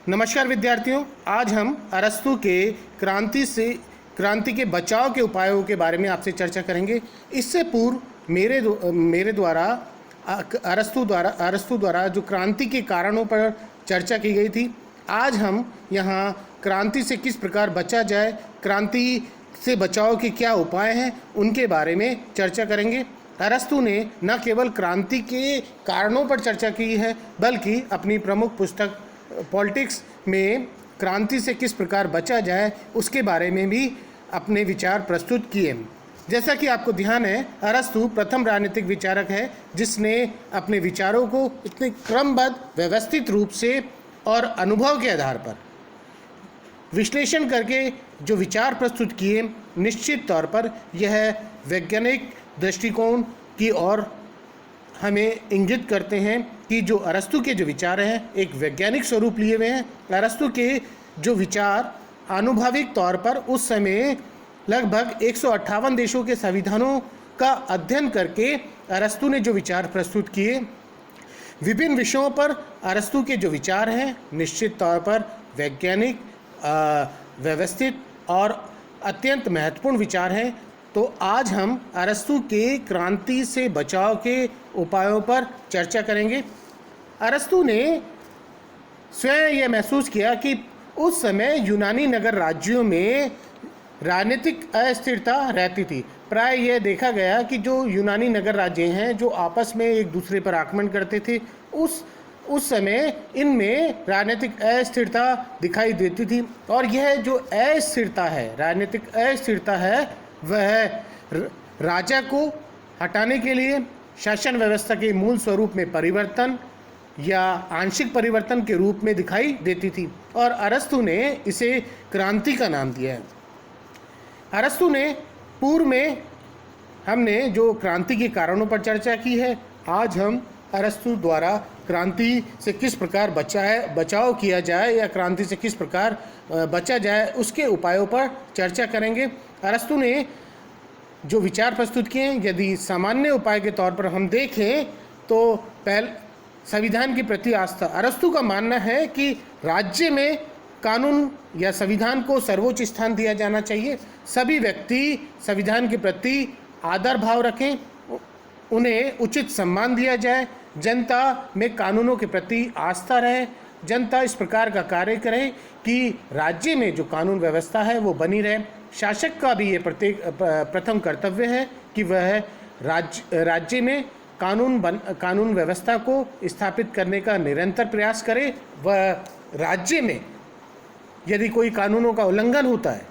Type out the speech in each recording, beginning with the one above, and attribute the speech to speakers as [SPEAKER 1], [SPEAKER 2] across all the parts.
[SPEAKER 1] नमस्कार विद्यार्थियों, आज हम अरस्तु के क्रांति के बचाव के उपायों के बारे में आपसे चर्चा करेंगे। इससे पूर्व मेरे द्वारा अरस्तु द्वारा जो क्रांति के कारणों पर चर्चा की गई थी। आज हम यहाँ क्रांति से किस प्रकार बचा जाए, क्रांति से बचाव के क्या उपाय हैं, उनके बारे में चर्चा करेंगे। अरस्तु ने न केवल क्रांति के कारणों पर चर्चा की है, बल्कि अपनी प्रमुख पुस्तक पॉलिटिक्स में क्रांति से किस प्रकार बचा जाए उसके बारे में भी अपने विचार प्रस्तुत किए। जैसा कि आपको ध्यान है, अरस्तु प्रथम राजनीतिक विचारक है जिसने अपने विचारों को इतने क्रमबद्ध, व्यवस्थित रूप से और अनुभव के आधार पर विश्लेषण करके जो विचार प्रस्तुत किए, निश्चित तौर पर यह वैज्ञानिक दृष्टिकोण की ओर हमें इंगित करते हैं कि जो अरस्तु के जो विचार हैं एक वैज्ञानिक स्वरूप लिए हुए हैं। अरस्तु के जो विचार आनुभविक तौर पर उस समय लगभग 158 देशों के संविधानों का अध्ययन करके अरस्तु ने जो विचार प्रस्तुत किए, विभिन्न विषयों पर अरस्तु के जो विचार हैं निश्चित तौर पर वैज्ञानिक, व्यवस्थित और अत्यंत महत्वपूर्ण विचार हैं। तो आज हम अरस्तु के क्रांति से बचाव के उपायों पर चर्चा करेंगे। अरस्तु ने स्वयं यह महसूस किया कि उस समय यूनानी नगर राज्यों में राजनीतिक अस्थिरता रहती थी। प्राय यह देखा गया कि जो यूनानी नगर राज्य हैं जो आपस में एक दूसरे पर आक्रमण करते थे, उस समय इनमें राजनीतिक अस्थिरता दिखाई देती थी। और यह जो अस्थिरता है, राजनीतिक अस्थिरता है, वह राजा को हटाने के लिए शासन व्यवस्था के मूल स्वरूप में परिवर्तन या आंशिक परिवर्तन के रूप में दिखाई देती थी और अरस्तु ने इसे क्रांति का नाम दिया है। अरस्तु ने पूर्व में हमने जो क्रांति के कारणों पर चर्चा की है, आज हम अरस्तु द्वारा क्रांति से किस प्रकार बचाव किया जाए या क्रांति से किस प्रकार बचा जाए उसके उपायों पर चर्चा करेंगे। अरस्तु ने जो विचार प्रस्तुत किए, यदि सामान्य उपाय के तौर पर हम देखें तो संविधान के प्रति आस्था। अरस्तु का मानना है कि राज्य में कानून या संविधान को सर्वोच्च स्थान दिया जाना चाहिए। सभी व्यक्ति संविधान के प्रति आदर भाव रखें, उन्हें उचित सम्मान दिया जाए, जनता में कानूनों के प्रति आस्था रहे, जनता इस प्रकार का कार्य करे कि राज्य में जो कानून व्यवस्था है वो बनी रहे। शासक का भी ये प्रथम कर्तव्य है कि वह राज्य में कानून व्यवस्था को स्थापित करने का निरंतर प्रयास करे। वह राज्य में यदि कोई कानूनों का उल्लंघन होता है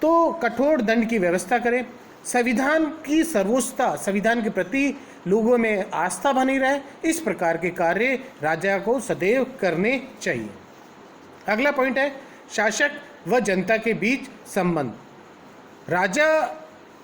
[SPEAKER 1] तो कठोर दंड की व्यवस्था करे। संविधान की सर्वोच्चता, संविधान के प्रति लोगों में आस्था बनी रहे, इस प्रकार के कार्य राजा को सदैव करने चाहिए। अगला पॉइंट है शासक व जनता के बीच संबंध। राजा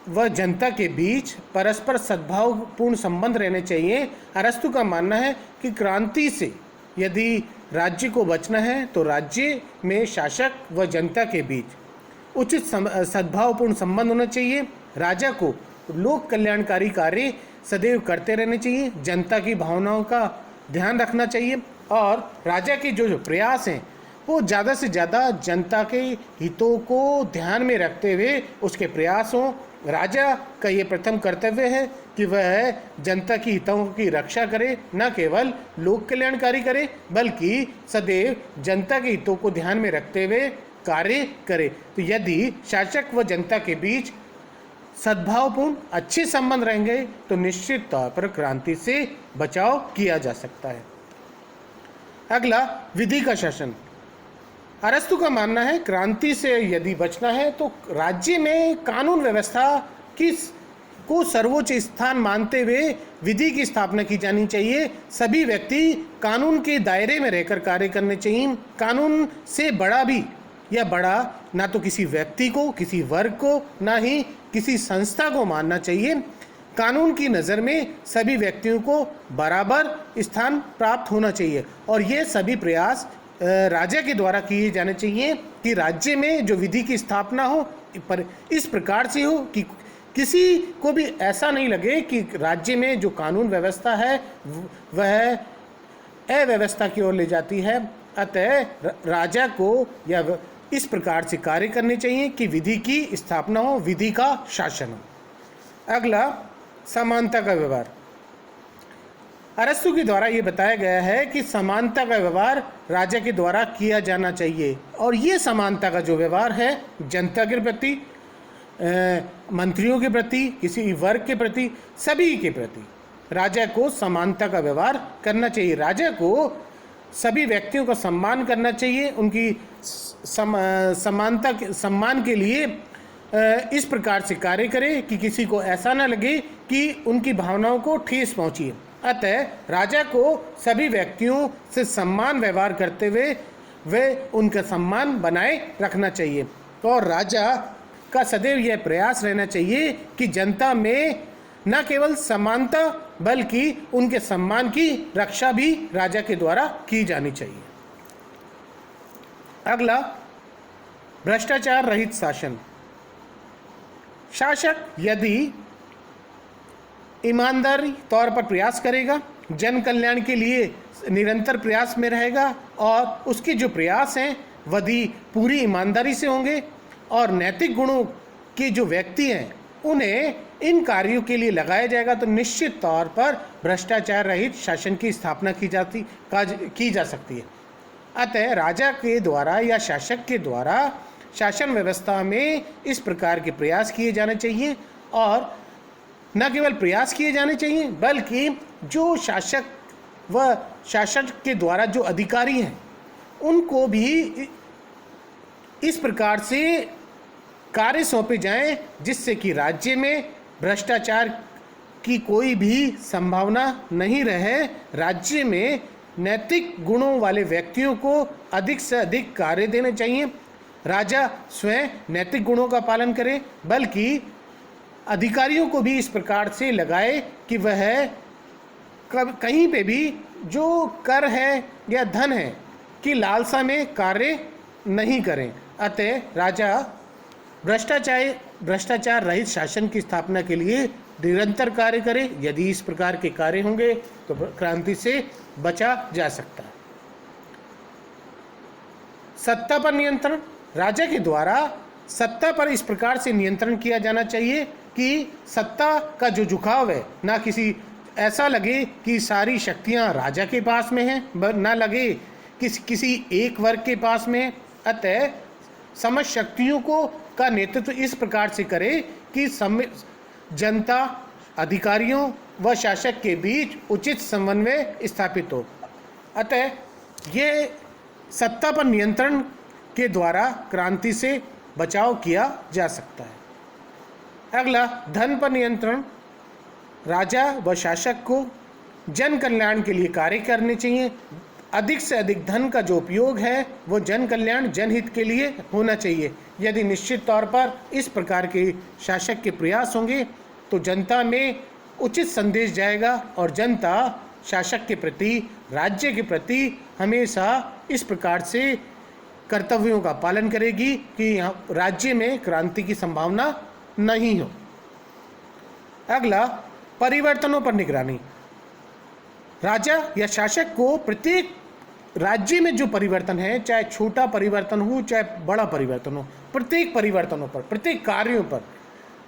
[SPEAKER 1] व जनता के बीच परस्पर सद्भावपूर्ण संबंध रहने चाहिए। अरस्तु का मानना है कि क्रांति से यदि राज्य को बचना है तो राज्य में शासक व जनता के बीच उचित सद्भावपूर्ण संबंध होना चाहिए। राजा को लोक कल्याणकारी कार्य सदैव करते रहने चाहिए, जनता की भावनाओं का ध्यान रखना चाहिए और राजा के जो प्रयास हैं वो ज़्यादा से ज़्यादा जनता के हितों को ध्यान में रखते हुए उसके प्रयास हों। राजा का ये प्रथम कर्तव्य है कि वह जनता की हितों की रक्षा करे, न केवल लोक कल्याणकारी करे बल्कि सदैव जनता के हितों को ध्यान में रखते हुए कार्य करे। तो यदि शासक व जनता के बीच सद्भावपूर्ण अच्छे संबंध रहेंगे तो निश्चित तौर पर क्रांति से बचाव किया जा सकता है। अगला, विधि का शासन। अरस्तु का मानना है क्रांति से यदि बचना है तो राज्य में कानून व्यवस्था को सर्वोच्च स्थान मानते हुए विधि की स्थापना की जानी चाहिए। सभी व्यक्ति कानून के दायरे में रहकर कार्य करने चाहिए। कानून से बड़ा भी या बड़ा ना तो किसी व्यक्ति को, किसी वर्ग को, ना ही किसी संस्था को मानना चाहिए। कानून की नज़र में सभी व्यक्तियों को बराबर स्थान प्राप्त होना चाहिए और ये सभी प्रयास राजा के द्वारा किए जाने चाहिए कि राज्य में जो विधि की स्थापना हो पर इस प्रकार से हो कि किसी को भी ऐसा नहीं लगे कि राज्य में जो कानून व्यवस्था है वह अव्यवस्था की ओर ले जाती है। अतः राजा को या इस प्रकार से कार्य करने चाहिए कि विधि की स्थापना हो, विधि का शासन हो। अगला, समानता का व्यवहार। अरस्तु के द्वारा ये बताया गया है कि समानता का व्यवहार राजा के द्वारा किया जाना चाहिए, और ये समानता का जो व्यवहार है जनता के प्रति, मंत्रियों के प्रति, किसी वर्ग के प्रति, सभी के प्रति राजा को समानता का व्यवहार करना चाहिए। राजा को सभी व्यक्तियों का सम्मान करना चाहिए, उनकी सम्मान के लिए इस प्रकार से कार्य करे कि किसी को ऐसा ना लगे कि उनकी भावनाओं को ठेस पहुंची। अतः राजा को सभी व्यक्तियों से सम्मान व्यवहार करते हुए वे उनका सम्मान बनाए रखना चाहिए, और राजा का सदैव यह प्रयास रहना चाहिए कि जनता में न केवल समानता बल्कि उनके सम्मान की रक्षा भी राजा के द्वारा की जानी चाहिए। अगला, भ्रष्टाचार रहित शासन। शासक यदि ईमानदारी तौर पर प्रयास करेगा, जन कल्याण के लिए निरंतर प्रयास में रहेगा, और उसके जो प्रयास हैं वही पूरी ईमानदारी से होंगे, और नैतिक गुणों के जो व्यक्ति हैं उन्हें इन कार्यों के लिए लगाया जाएगा, तो निश्चित तौर पर भ्रष्टाचार रहित शासन की स्थापना की जा सकती है। अतः राजा के द्वारा या शासक के द्वारा शासन व्यवस्था में इस प्रकार के प्रयास किए जाने चाहिए, और न केवल प्रयास किए जाने चाहिए बल्कि जो शासक व शासक के द्वारा जो अधिकारी हैं उनको भी इस प्रकार से कार्य सौंपे जाएं जिससे कि राज्य में भ्रष्टाचार की कोई भी संभावना नहीं रहे। राज्य में नैतिक गुणों वाले व्यक्तियों को अधिक से अधिक कार्य देने चाहिए। राजा स्वयं नैतिक गुणों का पालन करे, बल्कि अधिकारियों को भी इस प्रकार से लगाए कि वह कहीं पे भी जो कर है या धन है कि लालसा में कार्य नहीं करें। अतः राजा भ्रष्टाचार रहित शासन की स्थापना के लिए निरंतर कार्य करे। यदि इस प्रकार के कार्य होंगे तो क्रांति से बचा जा सकता है। सत्ता पर नियंत्रण। राजा के द्वारा सत्ता पर इस प्रकार से नियंत्रण किया जाना चाहिए कि सत्ता का जो झुकाव है ना किसी ऐसा लगे कि सारी शक्तियां राजा के पास में हैं, ना लगे किसी एक वर्ग के पास में। अतः समस्त शक्तियों को का नेतृत्व इस प्रकार से करे कि जनता, अधिकारियों व शासक के बीच उचित समन्वय स्थापित हो। अतः ये सत्ता पर नियंत्रण के द्वारा क्रांति से बचाव किया जा सकता है। अगला, धन पर नियंत्रण। राजा व शासक को जन कल्याण के लिए कार्य करने चाहिए। अधिक से अधिक धन का जो उपयोग है वो जन कल्याण, जनहित के लिए होना चाहिए। यदि निश्चित तौर पर इस प्रकार के शासक के प्रयास होंगे तो जनता में उचित संदेश जाएगा, और जनता शासक के प्रति, राज्य के प्रति हमेशा इस प्रकार से कर्तव्यों का पालन करेगी कि राज्य में क्रांति की संभावना नहीं हो। अगला, परिवर्तनों पर निगरानी। राजा या शासक को प्रत्येक राज्य में जो परिवर्तन है, चाहे छोटा परिवर्तन हो चाहे बड़ा परिवर्तन हो, प्रत्येक परिवर्तनों पर, प्रत्येक कार्यों पर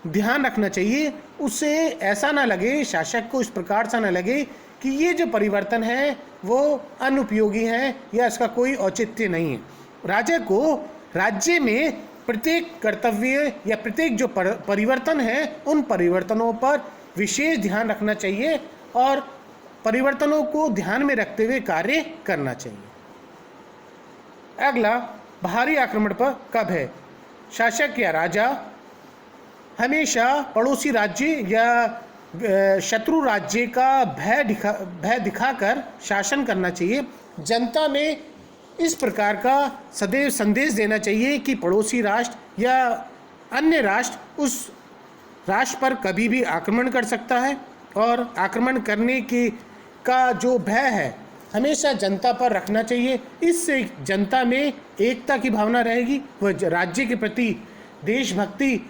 [SPEAKER 1] ध्यान रखना चाहिए। उससे ऐसा ना लगे, शासक को इस प्रकार से ना लगे कि ये जो परिवर्तन है वो अनुपयोगी है या इसका कोई औचित्य नहीं है। राजा को राज्य में प्रत्येक कर्तव्य या प्रत्येक जो परिवर्तन है उन परिवर्तनों पर विशेष ध्यान रखना चाहिए और परिवर्तनों को ध्यान में रखते हुए कार्य करना चाहिए। अगला, बाहरी आक्रमण पर कब है। शासक या राजा हमेशा पड़ोसी राज्य या शत्रु राज्य का भय दिखाकर शासन करना चाहिए। जनता में इस प्रकार का सदैव संदेश देना चाहिए कि पड़ोसी राष्ट्र या अन्य राष्ट्र उस राष्ट्र पर कभी भी आक्रमण कर सकता है, और आक्रमण करने का जो भय है हमेशा जनता पर रखना चाहिए। इससे जनता में एकता की भावना रहेगी, वह राज्य के प्रति देशभक्ति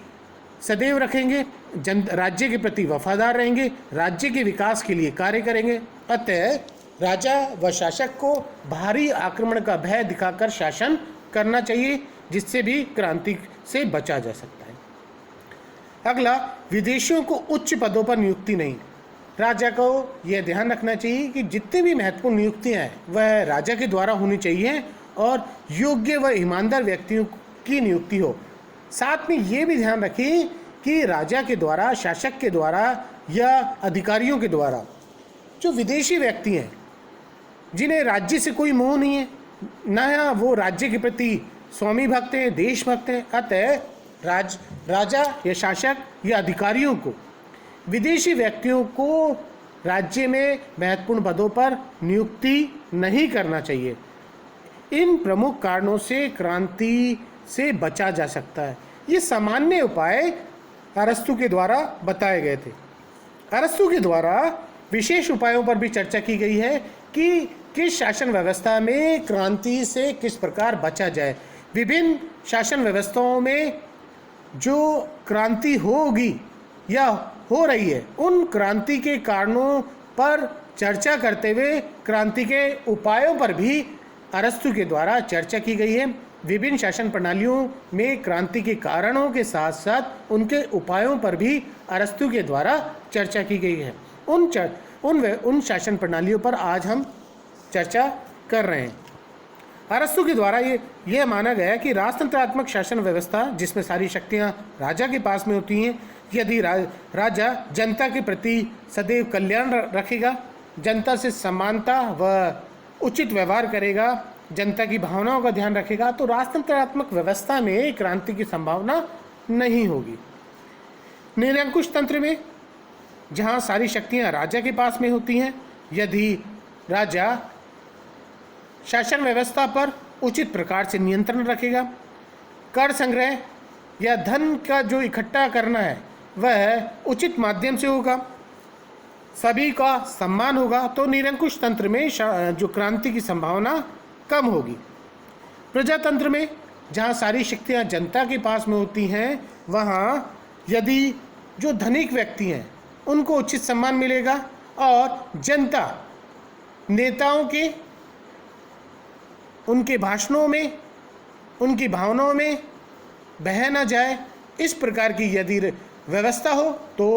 [SPEAKER 1] सदैव रखेंगे, राज्य के प्रति वफादार रहेंगे, राज्य के विकास के लिए कार्य करेंगे। अतः राजा व शासक को बाहरी आक्रमण का भय दिखाकर शासन करना चाहिए, जिससे भी क्रांति से बचा जा सकता है। अगला, विदेशियों को उच्च पदों पर नियुक्ति नहीं। राजा को यह ध्यान रखना चाहिए कि जितनी भी महत्वपूर्ण नियुक्तियां हैं वह राजा के द्वारा होनी चाहिए और योग्य व ईमानदार व्यक्तियों की नियुक्ति हो। साथ में ये भी ध्यान रखें कि राजा के द्वारा, शासक के द्वारा या अधिकारियों के द्वारा जो विदेशी व्यक्ति हैं, जिन्हें राज्य से कोई मोह नहीं है, ना वो राज्य के प्रति स्वामी भक्त हैं, देशभक्त हैं, अतः राजा या शासक या अधिकारियों को विदेशी व्यक्तियों को राज्य में महत्वपूर्ण पदों पर नियुक्ति नहीं करना चाहिए। इन प्रमुख कारणों से क्रांति से बचा जा सकता है। ये सामान्य उपाय अरस्तु के द्वारा बताए गए थे। अरस्तु के द्वारा विशेष उपायों पर भी चर्चा की गई है कि किस शासन व्यवस्था में क्रांति से किस प्रकार बचा जाए। विभिन्न शासन व्यवस्थाओं में जो क्रांति होगी या हो रही है, उन क्रांति के कारणों पर चर्चा करते हुए क्रांति के उपायों पर भी अरस्तु के द्वारा चर्चा की गई है। विभिन्न शासन प्रणालियों में क्रांति के कारणों के साथ साथ उनके उपायों पर भी अरस्तु के द्वारा चर्चा की गई है। उन शासन प्रणालियों पर आज हम चर्चा कर रहे हैं। अरस्तु के द्वारा यह माना गया कि राजतंत्रात्मक शासन व्यवस्था, जिसमें सारी शक्तियां राजा के पास में होती हैं, यदि राजा जनता के प्रति सदैव कल्याण रखेगा, जनता से समानता व उचित व्यवहार करेगा, जनता की भावनाओं का ध्यान रखेगा, तो राजतंत्रात्मक व्यवस्था में क्रांति की संभावना नहीं होगी। निरंकुश तंत्र में, जहां सारी शक्तियां राजा के पास में होती हैं, यदि राजा शासन व्यवस्था पर उचित प्रकार से नियंत्रण रखेगा, कर संग्रह या धन का जो इकट्ठा करना है वह उचित माध्यम से होगा, सभी का सम्मान होगा, तो निरंकुश तंत्र में जो क्रांति की संभावना कम होगी। प्रजातंत्र में, जहाँ सारी शक्तियाँ जनता के पास में होती हैं, वहाँ यदि जो धनिक व्यक्ति हैं उनको उचित सम्मान मिलेगा और जनता नेताओं के उनके भाषणों में, उनकी भावनाओं में बह न जाए, इस प्रकार की यदि व्यवस्था हो तो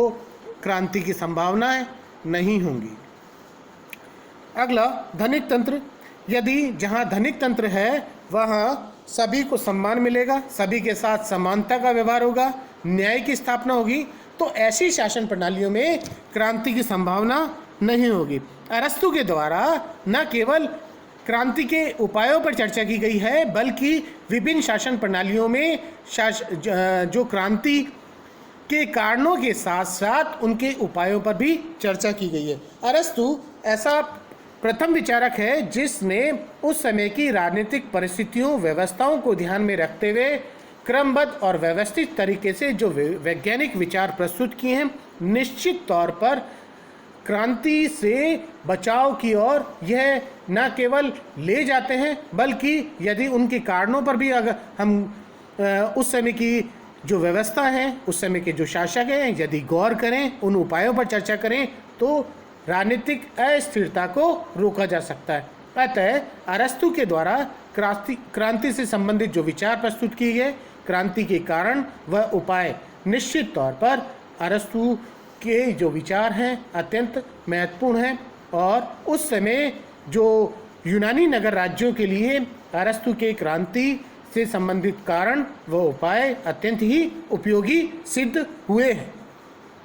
[SPEAKER 1] क्रांति की संभावनाएं नहीं होंगी। अगला, धनिक तंत्र। यदि जहां धनिक तंत्र है वहां सभी को सम्मान मिलेगा, सभी के साथ समानता का व्यवहार होगा, न्याय की स्थापना होगी, तो ऐसी शासन प्रणालियों में क्रांति की संभावना नहीं होगी। अरस्तु के द्वारा न केवल क्रांति के उपायों पर चर्चा की गई है, बल्कि विभिन्न शासन प्रणालियों में जो क्रांति के कारणों के साथ साथ उनके उपायों पर भी चर्चा की गई है। अरस्तु ऐसा प्रथम विचारक है जिसने उस समय की राजनीतिक परिस्थितियों, व्यवस्थाओं को ध्यान में रखते हुए क्रमबद्ध और व्यवस्थित तरीके से जो वैज्ञानिक विचार प्रस्तुत किए हैं, निश्चित तौर पर क्रांति से बचाव की ओर यह न केवल ले जाते हैं, बल्कि यदि उनके कारणों पर भी अगर हम उस समय की जो व्यवस्था है, उस समय के जो शासक हैं, यदि गौर करें, उन उपायों पर चर्चा करें, तो राजनीतिक अस्थिरता को रोका जा सकता है। अतः अरस्तु के द्वारा क्रांति से संबंधित जो विचार प्रस्तुत किए गए, क्रांति के कारण व उपाय, निश्चित तौर पर अरस्तु के जो विचार हैं अत्यंत महत्वपूर्ण हैं और उस समय जो यूनानी नगर राज्यों के लिए अरस्तु के क्रांति से संबंधित कारण व उपाय अत्यंत ही उपयोगी सिद्ध हुए हैं।